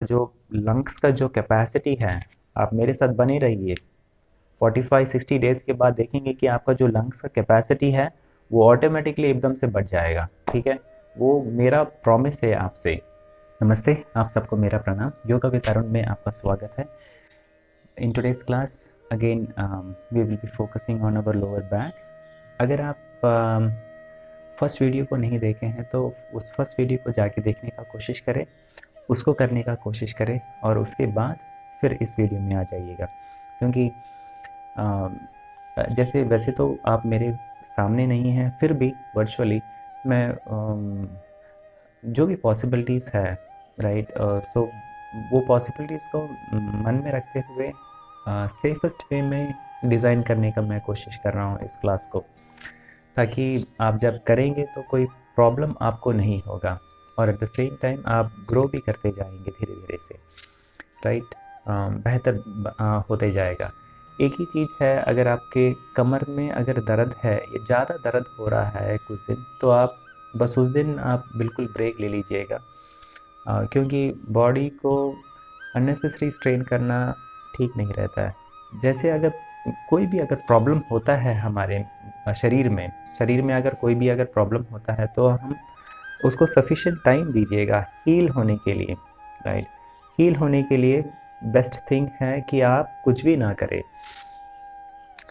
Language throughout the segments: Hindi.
जो लंग्स का जो कैपेसिटी है, आप मेरे साथ बने रहिए। 45-60 डेज के बाद देखेंगे कि आपका जो लंग्स का कैपेसिटी है वो ऑटोमेटिकली एकदम से बढ़ जाएगा। ठीक है, वो मेरा प्रॉमिस है आपसे। नमस्ते, आप सबको मेरा प्रणाम। योगा विद अरुण में आपका स्वागत है। In today's class again we will be focusing on our lower back. अगर आप फर्स्ट वीडियो को नहीं देखे हैं तो उस फर्स्ट वीडियो को जाके देखने का कोशिश करें, उसको करने का कोशिश करें और उसके बाद फिर इस वीडियो में आ जाइएगा। क्योंकि जैसे वैसे तो आप मेरे सामने नहीं हैं, फिर भी वर्चुअली मैं जो भी पॉसिबिलिटीज़ है, राइट, सो वो पॉसिबिलिटीज़ को मन में रखते हुए सेफेस्ट वे में डिज़ाइन करने का मैं कोशिश कर रहा हूँ इस क्लास को, ताकि आप जब करेंगे तो कोई प्रॉब्लम आपको नहीं होगा और एट द सेम टाइम आप ग्रो भी करते जाएंगे धीरे धीरे से, राइट। बेहतर होते जाएगा। एक ही चीज़ है, अगर आपके कमर में अगर दर्द है या ज़्यादा दर्द हो रहा है कुछ दिन, तो आप बस उस दिन आप बिल्कुल ब्रेक ले लीजिएगा, क्योंकि बॉडी को अननेसेसरी स्ट्रेन करना ठीक नहीं रहता है। जैसे अगर कोई भी अगर प्रॉब्लम होता है हमारे शरीर में अगर कोई भी अगर प्रॉब्लम होता है तो हम उसको सफिशिएंट टाइम दीजिएगा हील होने के लिए, राइट। हील होने के लिए बेस्ट थिंग है कि आप कुछ भी ना करें।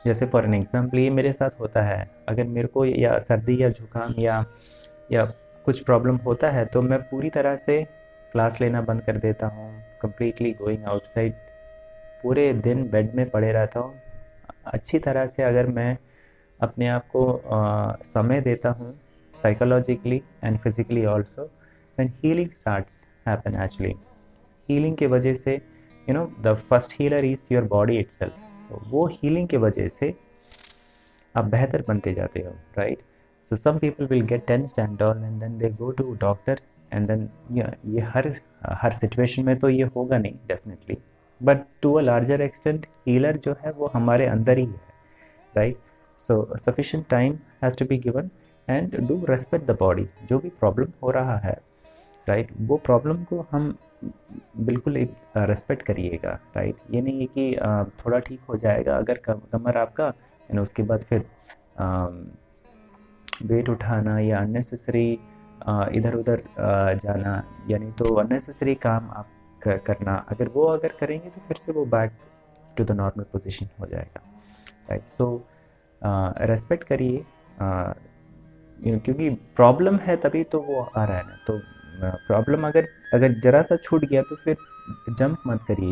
जैसे फॉर एन एग्जाम्पल ये मेरे साथ होता है, अगर मेरे को या सर्दी या जुकाम या कुछ प्रॉब्लम होता है तो मैं पूरी तरह से क्लास लेना बंद कर देता हूँ, कम्प्लीटली गोइंग आउटसाइड, पूरे दिन बेड में पड़े रहता हूँ। अच्छी तरह से अगर मैं अपने आप को समय देता हूँ psychologically and physically also, when healing starts happen actually. Healing के वजह से the first healer is your body itself. वो हीलिंग के वजह से आप बेहतर बनते जाते हो, राइट। So some people will get tensed and all and then they go to doctor and then ये हर सिचुएशन में तो ये होगा नहीं definitely, but to a larger extent healer जो है वो हमारे अंदर ही है, right. So sufficient time has to be given and do respect the body. जो भी प्रॉब्लम हो रहा है, राइट, वो प्रॉब्लम को हम बिल्कुल एक रेस्पेक्ट करिएगा, राइट। ये नहीं है कि थोड़ा ठीक हो जाएगा अगर कमर आपका, उसके बाद फिर वेट उठाना या अननेसेसरी इधर उधर जाना, यानी तो अननेसेसरी काम आप करना, अगर करेंगे तो फिर से वो back to the normal position हो जाएगा, राइट। सो रेस्पेक्ट करिए, क्योंकि प्रॉब्लम है तभी तो वो आ रहा है ना। तो प्रॉब्लम अगर जरा सा छूट गया तो फिर जंप मत करिए,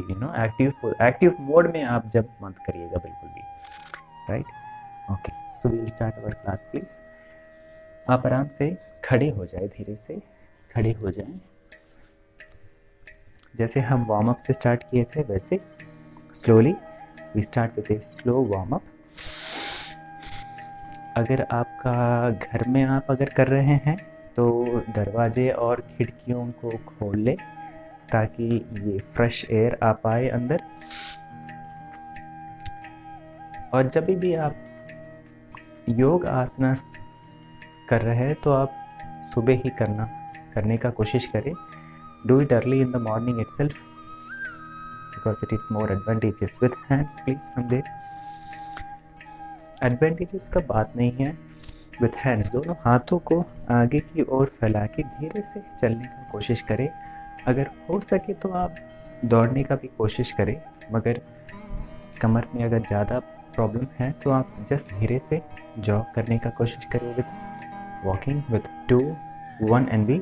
एक्टिव मोड में आप जंप मत करिएगा बिल्कुल भी, right. Okay, so we will start our class please. आप आराम से खड़े हो जाए, धीरे से खड़े हो जाएं। जैसे हम वार्म अप से स्टार्ट किए थे वैसे slowly we start with a slow warm up. अगर आपका घर में आप अगर कर रहे हैं तो दरवाजे और खिड़कियों को खोल लें ताकि ये फ्रेश एयर आ पाए अंदर। और जब भी आप योग आसना कर रहे हैं तो आप सुबह ही करने का कोशिश करें। Do it early in the morning itself because it is more advantages with hands please from there. Advantages का बात नहीं है, विथ हैंड्स दोनों हाथों को आगे की ओर फैला के धीरे से चलने का कोशिश करें। अगर हो सके तो आप दौड़ने का भी कोशिश करें, मगर कमर में अगर ज़्यादा प्रॉब्लम है तो आप जस्ट धीरे से जॉग करने का कोशिश करें with walking with 2, 1 and be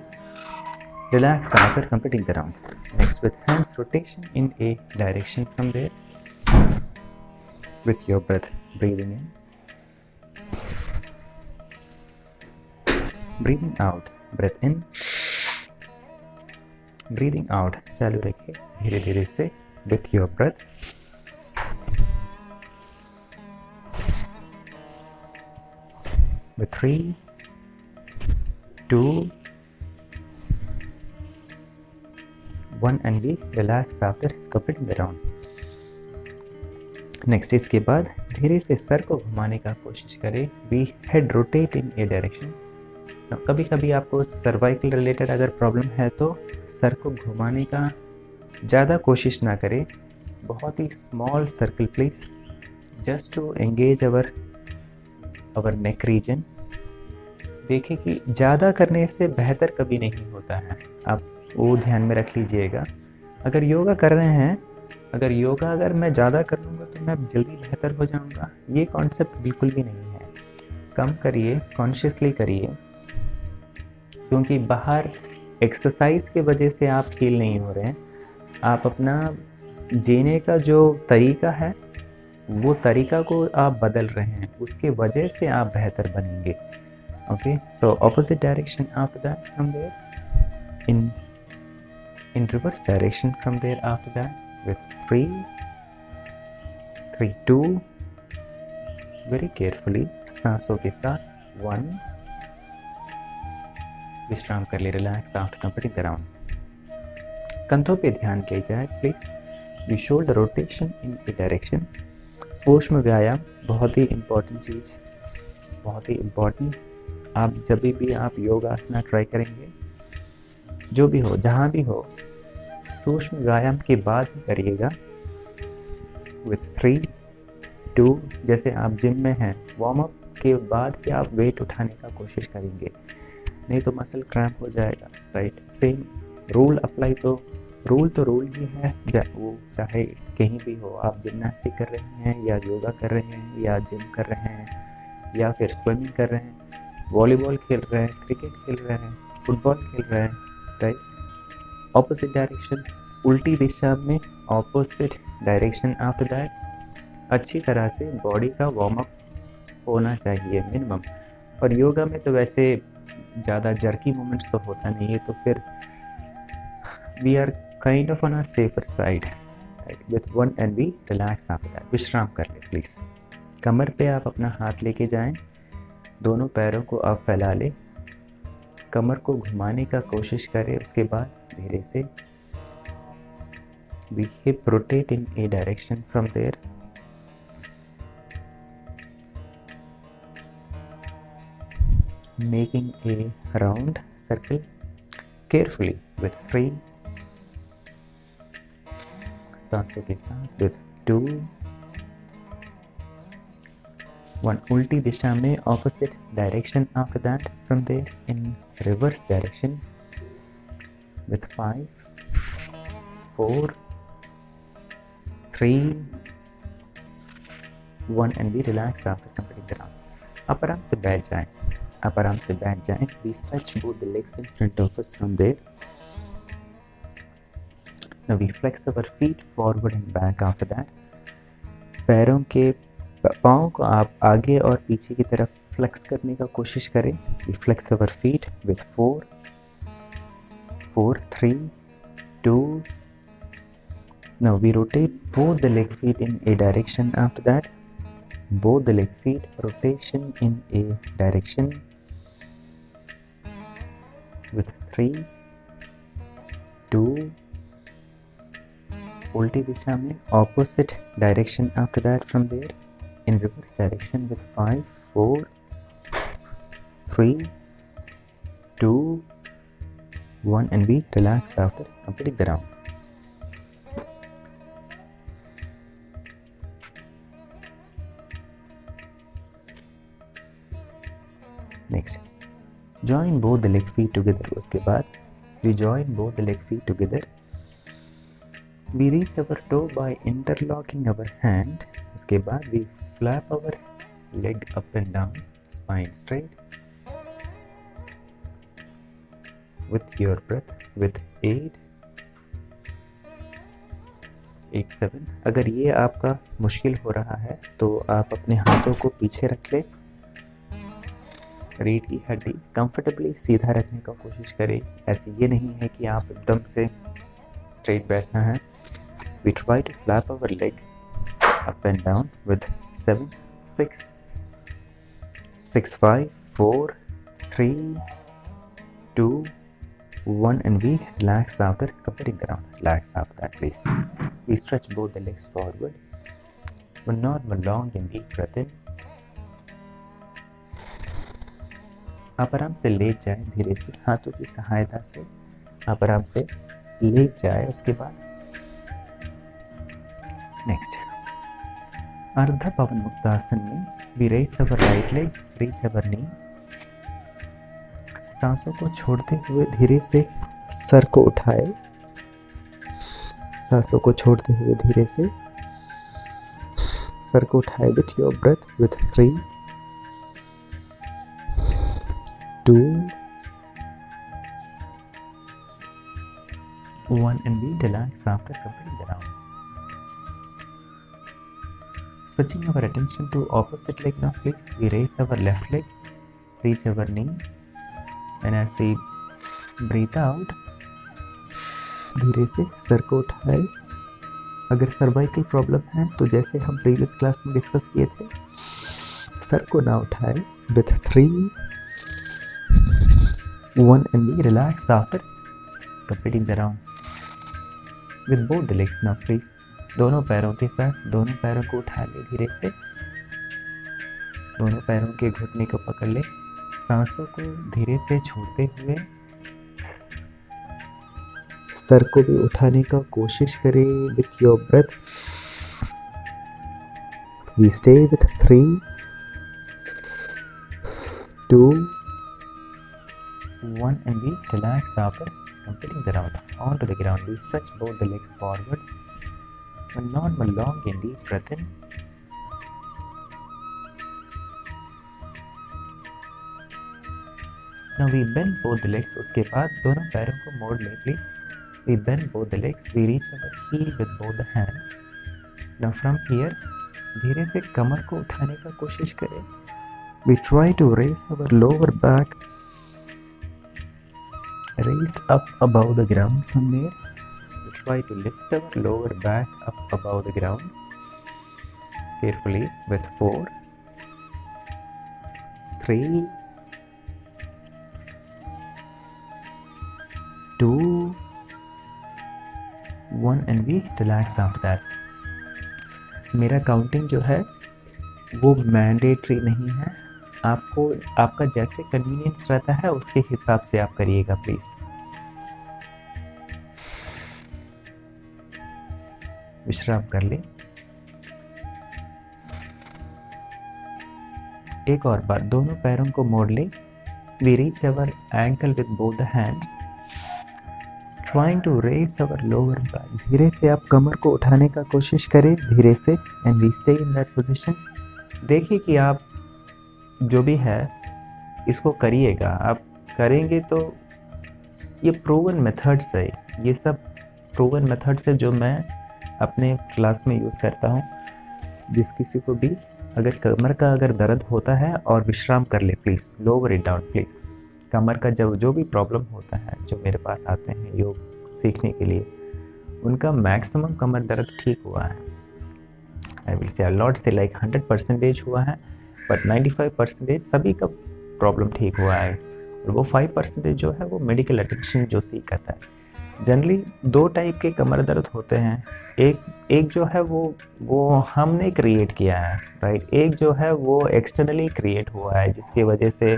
relax after completing the round. Next, with hands rotation in a direction from there with your breath, breathing in, breathing out, breath in, breathing out। चालू रखिए धीरे धीरे से with your breath। with 3, 2, 1 and be relax after completing the round। Next, इसके बाद धीरे से सर को घुमाने का कोशिश करें। Be head rotate in a direction. कभी कभी आपको सर्वाइकल रिलेटेड अगर प्रॉब्लम है तो सर को घुमाने का ज़्यादा कोशिश ना करें, बहुत ही small circle please, just to engage our neck region. देखिए कि ज़्यादा करने से बेहतर कभी नहीं होता है, आप वो ध्यान में रख लीजिएगा। अगर योगा कर रहे हैं, अगर मैं ज़्यादा कर लूँगा तो मैं जल्दी बेहतर हो जाऊँगा, ये कॉन्सेप्ट बिल्कुल भी नहीं है। कम करिए, कॉन्शियसली करिए, क्योंकि बाहर एक्सरसाइज के वजह से आप हील नहीं हो रहे हैं। आप अपना जीने का जो तरीका है, वो तरीका को आप बदल रहे हैं, उसके वजह से आप बेहतर बनेंगे। Okay, so opposite direction after that from there, in reverse direction from there after that with 3 2, very carefully सांसों के साथ 1, विश्राम कर ले, relax after completing the round. कंधों पे ध्यान किया जाए please, we shoulder rotation in a direction. सूक्ष्म व्यायाम बहुत ही इम्पोर्टेंट चीज, बहुत ही इम्पोर्टेंट। आप जब भी आप योग आसना ट्राई करेंगे, जो भी हो, जहाँ भी हो, सूक्ष्म व्यायाम के बाद ही करिएगा। विथ 3 2, जैसे आप जिम में हैं, वार्म अप के बाद ही आप वेट उठाने का कोशिश करेंगे, नहीं तो मसल क्रैम्प हो जाएगा। राइट, सेम रूल अप्लाई, तो रूल ही है, वो चाहे कहीं भी हो, आप जिम्नास्टिक कर रहे हैं या योगा कर रहे हैं या जिम कर रहे हैं या फिर स्विमिंग कर रहे हैं, वॉलीबॉल खेल रहे हैं, क्रिकेट खेल रहे हैं, फुटबॉल खेल रहे हैं। राइट, ऑपोजिट डायरेक्शन, उल्टी दिशा में ऑपोजिट डायरेक्शन आफ्टर दैट। अच्छी तरह से बॉडी का वार्म अप होना चाहिए मिनिमम। और योगा में तो वैसे ज़्यादा जर्की मूवमेंट्स तो होता नहीं है, तो फिर we are kind of on a safer side. With 1 and we relax after that, विश्राम कर ले प्लीज। कमर पे आप अपना हाथ लेके जाएं, दोनों पैरों को आप फैला लें, कमर को घुमाने का कोशिश करें, उसके बाद धीरे से we hip rotate in a direction from there, making a round circle carefully with 3, सांसों के साथ with 2, 1, उल्टी दिशा में opposite direction after that from there in reverse direction with 5 4 3 1 and we relax after completing the round. आप आराम से बैठ जाएं, आप आराम से बैठ जाएं। We stretch both the legs in front of us from there. Now we flex our feet forward and back after that. पैरों के पाँव को आप आगे और पीछे की तरफ फ्लेक्स करने का कोशिश करें। We flex our feet with 4 3 2. Now we rotate both the leg feet in a direction after that. Both the leg feet rotation in a direction with 3 2. उल्टी दिशा में opposite direction after that from there in reverse direction with 5 4 3 2 1 and we relax after completing the round. Next, join both the leg feet together. उसके बाद we join both the leg feet together. We reach our toe by interlocking our hand. उसके बाद we flap our leg up and down, spine straight. With your breath, with 8 7. अगर ये आपका मुश्किल हो रहा है तो आप अपने हाथों को पीछे रख लें, रीढ़ की हड्डी कंफर्टेबली सीधा रखने का कोशिश करें। ऐसे ये नहीं है कि आप एकदम से स्ट्रेट बैठना है। We try to flap our leg up and down with 7 6 6 5 4 3 2 1 and we relax after completing the round. Relax after that please. We stretch both the legs forward. One normal long and deep breath in. आप आराम से लेट जाएं, धीरे से हाथों की सहायता से आप आराम से लेट जाएं। उसके बाद नेक्स्ट, अर्ध पवन मुक्तासन में we raise our right leg, reach our knee. सांसों को छोड़ते हुए धीरे से सर को उठाए, सांसों को छोड़ते हुए धीरे से सर को उठाए. With your breath, with 3, 2, 1 and we relax after completing the round. Switching our attention to opposite leg now, please. We raise our left leg, reach our knee, and as we breathe out, धीरे से सर को उठाए. अगर सर्वाइकल प्रॉब्लम है तो जैसे हम प्रीवियस क्लास में डिस्कस किए थे, सर को ना उठाए. With 3, 1 and we relax after completing the round. With both the legs now, please. दोनों पैरों के साथ दोनों पैरों को उठा ले धीरे से, दोनों पैरों के घुटने को पकड़ ले. सांसों को धीरे से छोड़ते हुए सर को भी उठाने का कोशिश करें. With your breath we stay with 3, 2, 1 and we relax after completing the round. On to the ground, we stretch both the legs forward. A normal long and deep breath in. Now we bend both the legs. उसके बाद दोनों पैरों को मोड़ लें please. We bend both the legs. We reach our heel with both the hands. Now from here, धीरे से कमर को उठाने का कोशिश करें. We try to raise our lower back, raised up above the ground. From there, try to lift our lower back up above the ground carefully with 4, 3, 2, 1 and we relax after that. मेरा काउंटिंग जो है वो मैंडेटरी नहीं है, आपको आपका जैसे कन्वीनियंस रहता है उसके हिसाब से आप करिएगा प्लीज. विश्राम कर ले. एक और बार, दोनों पैरों को मोड़ ले. We reach our ankle with both the hands, trying to raise our lower back. धीरे से आप कमर को उठाने का कोशिश करें धीरे से, and we stay in that position. देखिए कि आप जो भी है इसको करिएगा. आप करेंगे तो ये प्रूवन मेथड्स है, ये सब प्रूवन मेथड्स है जो मैं अपने क्लास में यूज़ करता हूँ. जिस किसी को भी अगर कमर का अगर दर्द होता है और विश्राम कर ले please, lower it down please. कमर का जो भी प्रॉब्लम होता है, जो मेरे पास आते हैं योग सीखने के लिए, उनका मैक्सिमम कमर दर्द ठीक हुआ है. आई विल से लॉट से लाइक 100% हुआ है, बट 95% सभी का प्रॉब्लम ठीक हुआ है. और वो 5% जो है वो मेडिकल अटेंशन जो सीख करता है. जनरली 2 टाइप के कमर दर्द होते हैं. एक जो है वो हमने क्रिएट किया है, राइट. एक जो है वो एक्सटर्नली क्रिएट हुआ है, जिसकी वजह से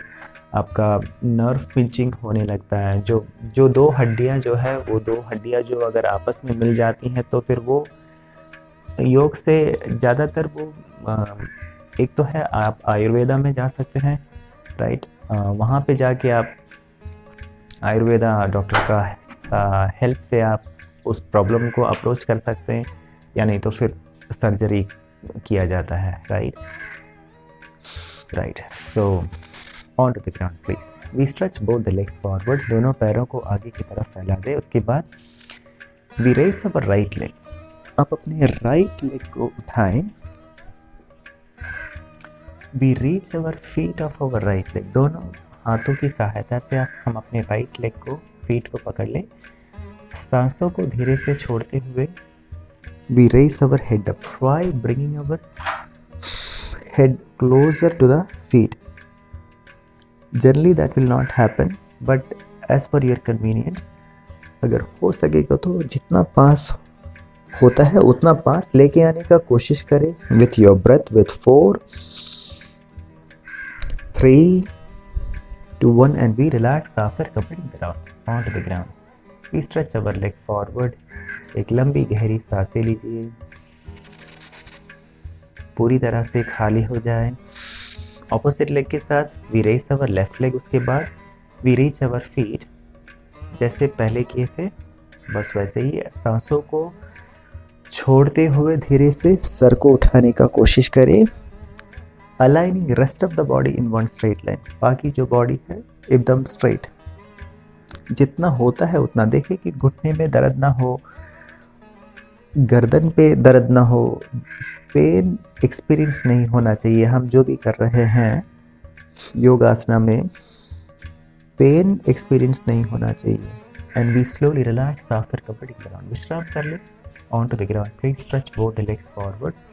आपका नर्व पिंचिंग होने लगता है. जो 2 हड्डियां जो है वो 2 हड्डियां जो अगर आपस में मिल जाती हैं तो फिर वो योग से ज़्यादातर वो एक तो है आप आयुर्वेदा में जा सकते हैं, राइट. वहाँ पे जाके आप आयुर्वेदा डॉक्टर का हेल्प से आप उस प्रॉब्लम को अप्रोच कर सकते हैं, या नहीं तो फिर सर्जरी किया जाता है, right. So on to the ground please. We stretch both the legs forward. दोनों पैरों को आगे की तरफ फैला दें. उसके बाद we raise our right leg. आप अपने राइट लेग को उठाएं. We reach our feet of our right leg. दोनों हाथों की सहायता से हम अपने राइट लेग को, फीट को पकड़ लें. सांसों को धीरे से छोड़ते हुए we raise our head up. Try bringing our head closer to the feet. Generally that will not happen, but as per your convenience, अगर हो सकेगा तो जितना पास होता है उतना पास लेके आने का कोशिश करें. With your breath, with 4, 3, 2, 1 and we relax after completing the round. Onto the ground. We stretch our leg forward. एक लंबी गहरी सांसें लीजिए. पूरी तरह से खाली हो जाए। ऑपोजिट लेग के साथ we raise our left leg, उसके बाद वी रीच अवर फीट। जैसे पहले किए थे बस वैसे ही सांसों को छोड़ते हुए धीरे से सर को उठाने का कोशिश करें। Aligning rest of the body in one straight line, बाकी जो बॉडी है एकदम स्ट्रेट। जितना होता है उतना देखें कि घुटने में दर्द ना हो, गर्दन पे दर्द ना हो, पेन एक्सपीरियंस नहीं होना चाहिए। हम जो भी कर रहे हैं योगासना में पेन एक्सपीरियंस नहीं होना चाहिए। And we slowly relax after completing the round. विश्राम कर ले on to the ground. Please stretch both the legs forward.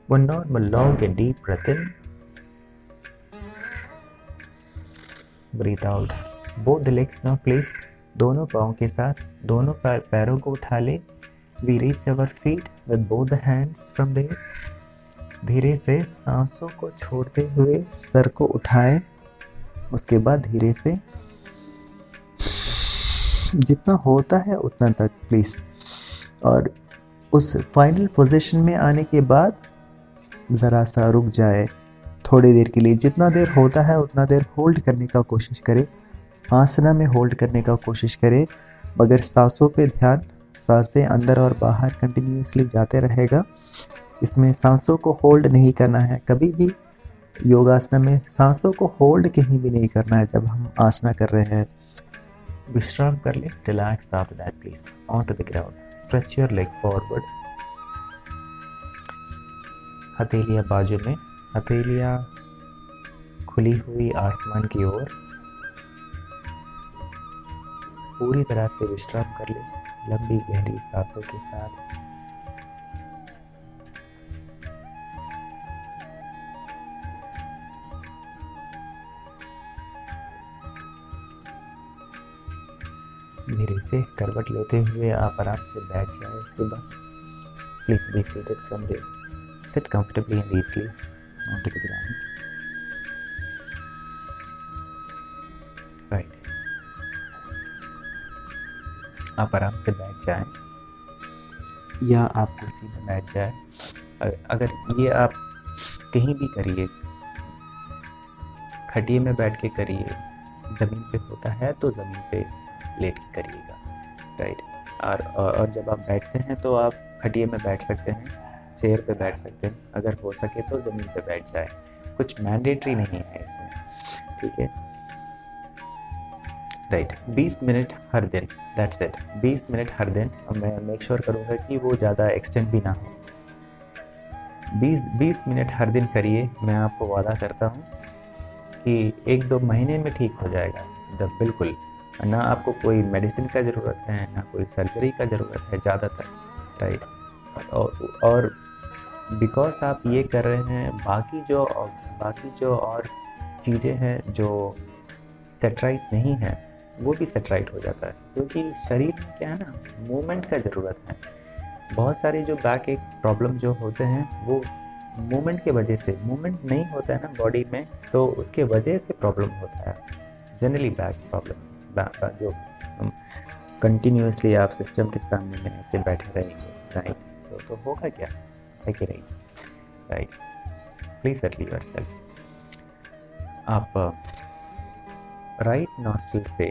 One normal long and deep breath in. Breathe out. Both the legs now please. दोनों पाँव के साथ दोनों पैरों को उठा ले। We reach our feet with both the hands from there. धीरे से सांसों को छोड़ते हुए सर को उठाए। उसके बाद धीरे से जितना होता है उतना तक प्लीज। और उस फाइनल पोजीशन में आने के बाद ज़रा सा रुक जाए थोड़ी देर के लिए। जितना देर होता है उतना देर होल्ड करने का कोशिश करें, आसना में होल्ड करने का कोशिश करें, मगर सांसों पे ध्यान। सांसें अंदर और बाहर कंटिन्यूसली जाते रहेगा। इसमें सांसों को होल्ड नहीं करना है कभी भी। योगासना में सांसों को होल्ड कहीं भी नहीं करना है जब हम आसना कर रहे हैं। विश्राम कर ले। Relax after that please on to the ground. Stretch your leg forward. हथेलियां बाजू में, हथेलियां खुली हुई आसमान की ओर। पूरी तरह से विश्राम कर ले लंबी गहरी सांसों के साथ। धीरे से करवट लेते हुए आप आराम से बैठ जाए। उसके बाद please be seated from there. Sit comfortably and easily onto the ground. Right. आप आराम से बैठ जाएं या आप कुर्सी में बैठ जाएं। अगर ये आप कहीं भी करिए, खटिए में बैठ के करिए, ज़मीन पे होता है तो ज़मीन पे लेट के करिएगा। राइट। और जब आप बैठते हैं तो आप खटिए में बैठ सकते हैं, चेयर पे बैठ सकते हैं, अगर हो सके तो ज़मीन पे बैठ जाए। कुछ मैंडेटरी नहीं है इसमें, ठीक है। राइट। 20 मिनट हर दिन, दैट्स इट। 20 मिनट हर दिन। मैं मेक श्योर करूँगा कि वो ज़्यादा एक्सटेंड भी ना हो। 20 मिनट हर दिन करिए। मैं आपको वादा करता हूँ कि 1-2 महीने में ठीक हो जाएगा। बिल्कुल ना आपको कोई मेडिसिन का ज़रूरत है, ना कोई सर्जरी का ज़रूरत है ज़्यादातर। राइट। और बिकॉज आप ये कर रहे हैं, बाकी जो और चीज़ें हैं जो सेटराइट नहीं है वो भी सेटराइट हो जाता है। क्योंकि शरीर में क्या है ना, मूवमेंट का ज़रूरत है। बहुत सारे जो बैक एक प्रॉब्लम जो होते हैं वो मूवमेंट के वजह से, मूवमेंट नहीं होता है ना बॉडी में, तो उसके वजह से प्रॉब्लम होता है जनरली बैक प्रॉब्लम। जो कंटिन्यूसली आप सिस्टम के सामने में ऐसे बैठे रहेंगे, राइट, सो तो होगा क्या, है कि नहीं। राइट। Please settle yourself. आप राइट नॉस्ट्रिल से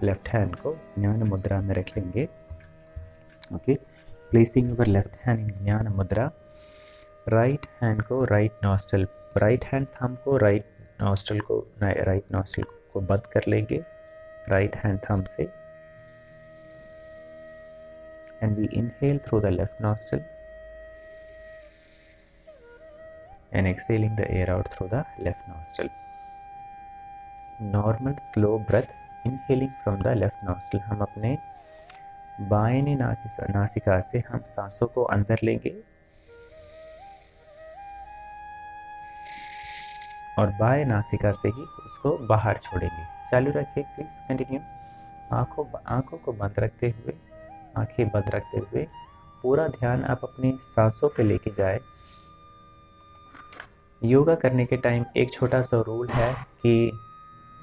लेफ्ट हैंड को ज्ञान मुद्रा में रखेंगे। Okay. Placing your left hand in gyan mudra. Right hand को right nostril, right hand thumb को राइट नॉस्ट्रिल को बंद कर लेंगे राइट हैंड थंब से। And we inhale through the left nostril and exhaling the air out through the left nostril. Normal slow breath inhaling from the left nostril. हम अपने बाएं नासिका से हम सांसों को अंदर लेंगे और बाएं नासिका से ही उसको बाहर छोड़ेंगे। चालू रखिए, प्लीज कंटिन्यू। आंखों को बंद रखते हुए, आंखें बंद रखते हुए पूरा ध्यान आप अपने सांसों पे लेके जाए। योगा करने के टाइम एक छोटा सा रूल है कि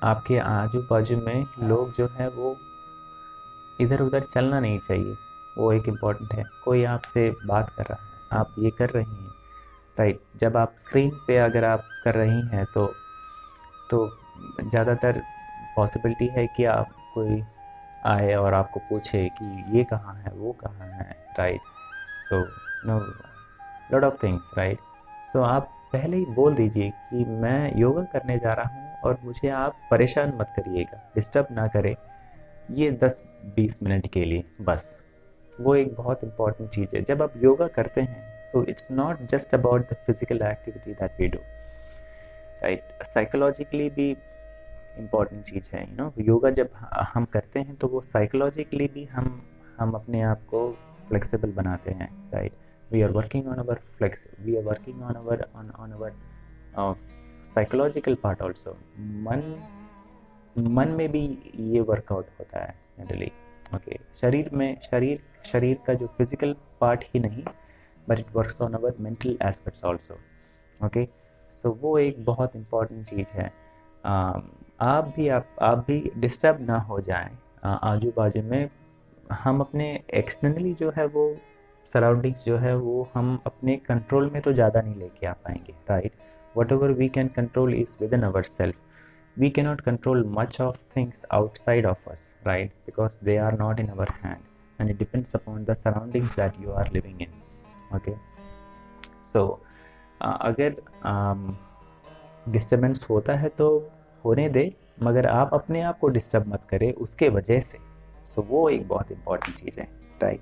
आपके आजू बाजू में लोग जो है वो इधर उधर चलना नहीं चाहिए। वो एक इम्पॉर्टेंट है। कोई आपसे बात कर रहा है, आप ये कर रही हैं, राइट। जब आप स्क्रीन पे अगर आप कर रही हैं तो ज़्यादातर पॉसिबिलिटी है कि आप कोई आए और आपको पूछे कि ये कहाँ है वो कहाँ है, right. So no, lot of things, right. So आप पहले ही बोल दीजिए कि मैं योगा करने जा रहा हूँ और मुझे आप परेशान मत करिएगा, डिस्टर्ब ना करें, ये 10-20 मिनट के लिए बस। वो एक बहुत इंपॉर्टेंट चीज़ है जब आप योगा करते हैं। So it's not just about the physical activity that we do, right. Psychologically भी इम्पॉर्टेंट चीज़ है, यू नो। योगा जब हम करते हैं तो वो साइकोलॉजिकली भी हम अपने आप को फ्लेक्सिबल बनाते हैं, right. We are working on our we are working on our psychological part also. मन मन में भी ये वर्कआउट होता है मेंटली, ओके। शरीर का जो फिजिकल पार्ट ही नहीं, but it works on our mental aspects also, okay. So वो एक बहुत इम्पॉर्टेंट चीज़ है। आप भी डिस्टर्ब ना हो जाएं आजू बाजू में। हम अपने एक्सटर्नली जो है वो सराउंडिंग्स जो है वो हम अपने कंट्रोल में तो ज़्यादा नहीं लेके आ पाएंगे, right. Whatever we can control is within our self. We cannot control much of things outside of us, right? Because they are not in our hand, and it depends upon the surroundings that you are living in, okay? So अगर डिस्टर्बेंस होता है तो होने दे, मगर आप अपने आप को डिस्टर्ब मत करें उसके वजह से। सो वो एक बहुत इंपॉर्टेंट चीज़ है, right.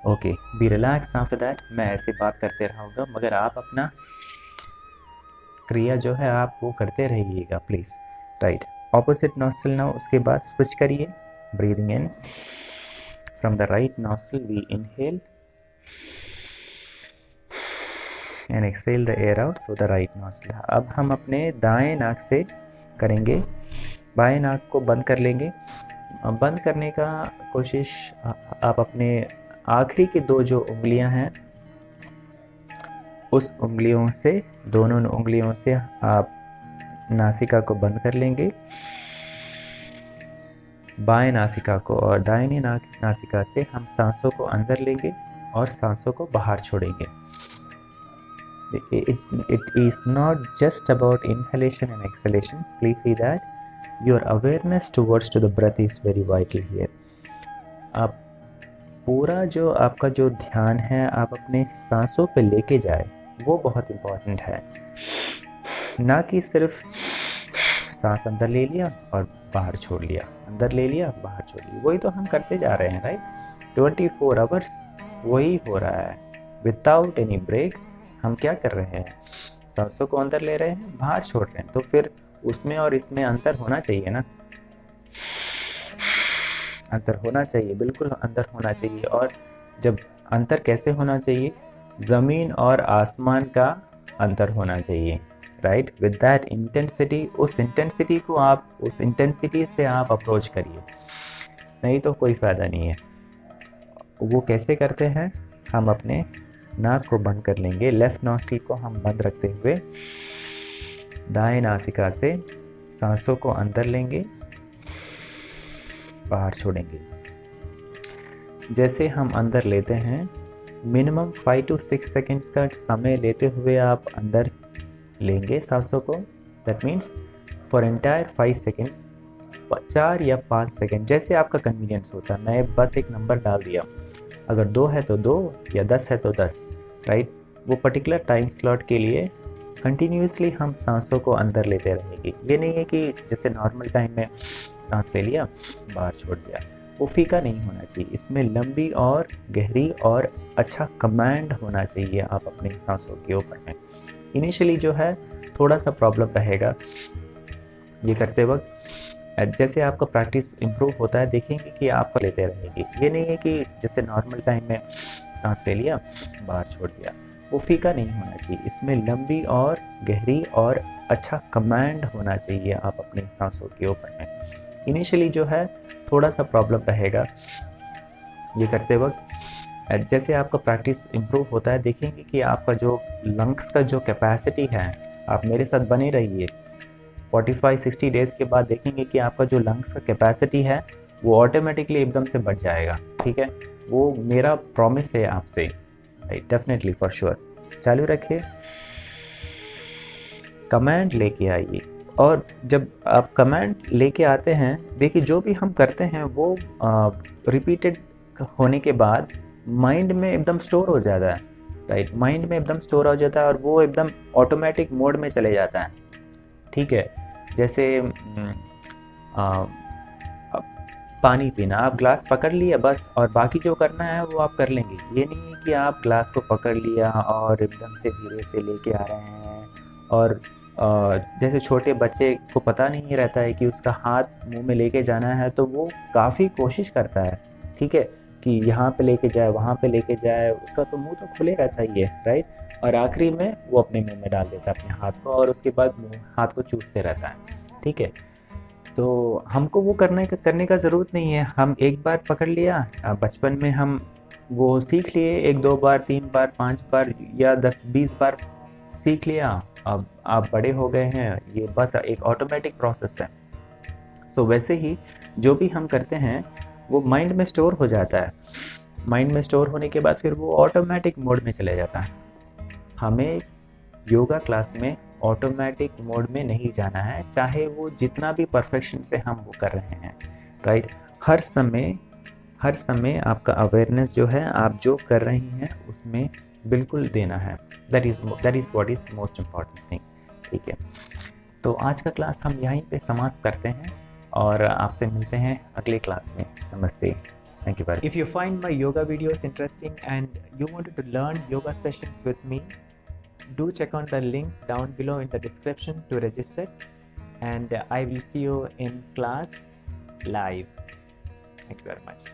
Okay, be relax. After that मैं ऐसे बात करते रहूँगा, मगर आप अपना क्रिया जो है आप वो करते रहिएगा please, right. Opposite nostril now, उसके बाद स्विच करिए। Breathing in from the right nostril, we inhale and exhale the air out through the right nostril. अब हम अपने दाएं नाक से करेंगे, बाएं नाक को बंद कर लेंगे। बंद करने का कोशिश आप अपने आखिरी की 2 जो उंगलियां हैं उस उंगलियों से, दोनों उंगलियों से आप नासिका को बंद कर लेंगे, बाएं नासिका को, और दाहिनी नासिका से हम सांसों को अंदर लेंगे और सांसों को बाहर छोड़ेंगे। It is not just about inhalation and exhalation. Please see that your awareness towards to the breath is very vital here. आप पूरा जो आपका जो ध्यान है आप अपने सांसों पे लेके जाए, वो बहुत इम्पोर्टेंट है। ना कि सिर्फ सांस अंदर ले लिया और बाहर छोड़ लिया, अंदर ले लिया बाहर छोड़ लिया, वही तो हम करते जा रहे हैं, राइट। 24 आवर्स वही हो रहा है विदाउट एनी ब्रेक। हम क्या कर रहे हैं, सांसों को अंदर ले रहे हैं, बाहर छोड़ रहे हैं। तो फिर उसमें और इसमें अंतर होना चाहिए ना, अंतर होना चाहिए, बिल्कुल अंतर होना चाहिए। और जब अंतर कैसे होना चाहिए, जमीन और आसमान का अंतर होना चाहिए, राइट। विद दैट इंटेंसिटी, उस इंटेंसिटी से आप अप्रोच करिए, नहीं तो कोई फायदा नहीं है। वो कैसे करते हैं, हम अपने नाक को बंद कर लेंगे, लेफ्ट नॉस्ट्रिल को हम बंद रखते हुए दाएं नासिका से सांसों को अंदर लेंगे, बाहर छोड़ेंगे। जैसे हम अंदर लेते हैं, मिनिमम 5 to 6 सेकेंड्स का समय लेते हुए आप अंदर लेंगे सांसों को। That means for entire 5 seconds, 4 या 5 सेकेंड जैसे आपका कन्वीनियंस होता है। मैं बस एक नंबर डाल दिया, अगर 2 है तो 2 या 10 है तो 10, राइट। वो पर्टिकुलर टाइम स्लॉट के लिए कंटिन्यूसली हम सांसों को अंदर लेते रहेंगे। ये नहीं है कि जैसे नॉर्मल टाइम में सांस ले लिया बाहर छोड़ दिया, वो फीका नहीं होना चाहिए। इसमें लंबी और गहरी और अच्छा कमांड होना चाहिए आप अपने सांसों के ऊपर में। इनिशियली जो है थोड़ा सा प्रॉब्लम रहेगा ये करते वक्त, जैसे आपका प्रैक्टिस इम्प्रूव होता है देखेंगे कि आप लेते रहेंगे। ये नहीं है कि जैसे नॉर्मल टाइम में सांस ले लिया बाहर छोड़ दिया, वो फीका नहीं होना चाहिए। इसमें लंबी और गहरी और अच्छा कमांड होना चाहिए आप अपने सांसों के ऊपर में। इनिशियली जो है थोड़ा सा प्रॉब्लम रहेगा ये करते वक्त, जैसे आपका प्रैक्टिस इम्प्रूव होता है देखेंगे कि आपका जो लंग्स का जो कैपेसिटी है, आप मेरे साथ बने रहिए, 45-60 डेज के बाद देखेंगे कि आपका जो लंग्स का कैपेसिटी है वो ऑटोमेटिकली एकदम से बढ़ जाएगा, ठीक है। वो मेरा प्रॉमिस है आपसे, डेफिनेटली फॉर श्योर। चालू रखिए, कमांड लेके आइए। और जब आप कमांड लेके आते हैं, देखिए जो भी हम करते हैं वो रिपीटेड होने के बाद माइंड में एकदम स्टोर हो जाता है, राइट। माइंड में एकदम स्टोर हो जाता है और वो एकदम ऑटोमेटिक मोड में चले जाता है, ठीक है। जैसे अब पानी पीना, आप ग्लास पकड़ लिया बस, और बाकी जो करना है वो आप कर लेंगे। ये नहीं है कि आप ग्लास को पकड़ लिया और एकदम से धीरे से लेके आ रहे हैं। और जैसे छोटे बच्चे को पता नहीं रहता है कि उसका हाथ मुंह में लेके जाना है, तो वो काफ़ी कोशिश करता है, ठीक है, कि यहाँ पे लेके जाए, वहाँ पे लेके जाए। उसका तो मुंह तो खुले रहता ही है, राइट। और आखिरी में वो अपने मुंह में डाल देता है अपने हाथ को, और उसके बाद हाथ को चूसते रहता है, ठीक है। तो हमको वो करने का ज़रूरत नहीं है। हम एक बार पकड़ लिया, बचपन में हम वो सीख लिए, एक दो बार, तीन बार, पांच बार या 10-20 बार सीख लिया। अब आप बड़े हो गए हैं, ये बस एक ऑटोमेटिक प्रोसेस है। सो वैसे ही जो भी हम करते हैं वो माइंड में स्टोर हो जाता है। माइंड में स्टोर होने के बाद फिर वो ऑटोमेटिक मोड में चले जाता है। हमें योगा क्लास में ऑटोमेटिक मोड में नहीं जाना है, चाहे वो जितना भी परफेक्शन से हम वो कर रहे हैं, राइट। हर समय आपका अवेयरनेस जो है, आप जो कर रही हैं उसमें बिल्कुल देना है। That is what is most important thing, ठीक है। तो आज का क्लास हम यहीं पे समाप्त करते हैं और आपसे मिलते हैं अगले क्लास में। नमस्ते। Thank you very much. If you find my yoga videos interesting and you wanted to learn yoga sessions with me, do check on the link down below in the description to register, and I will see you in class live. Thank you very much.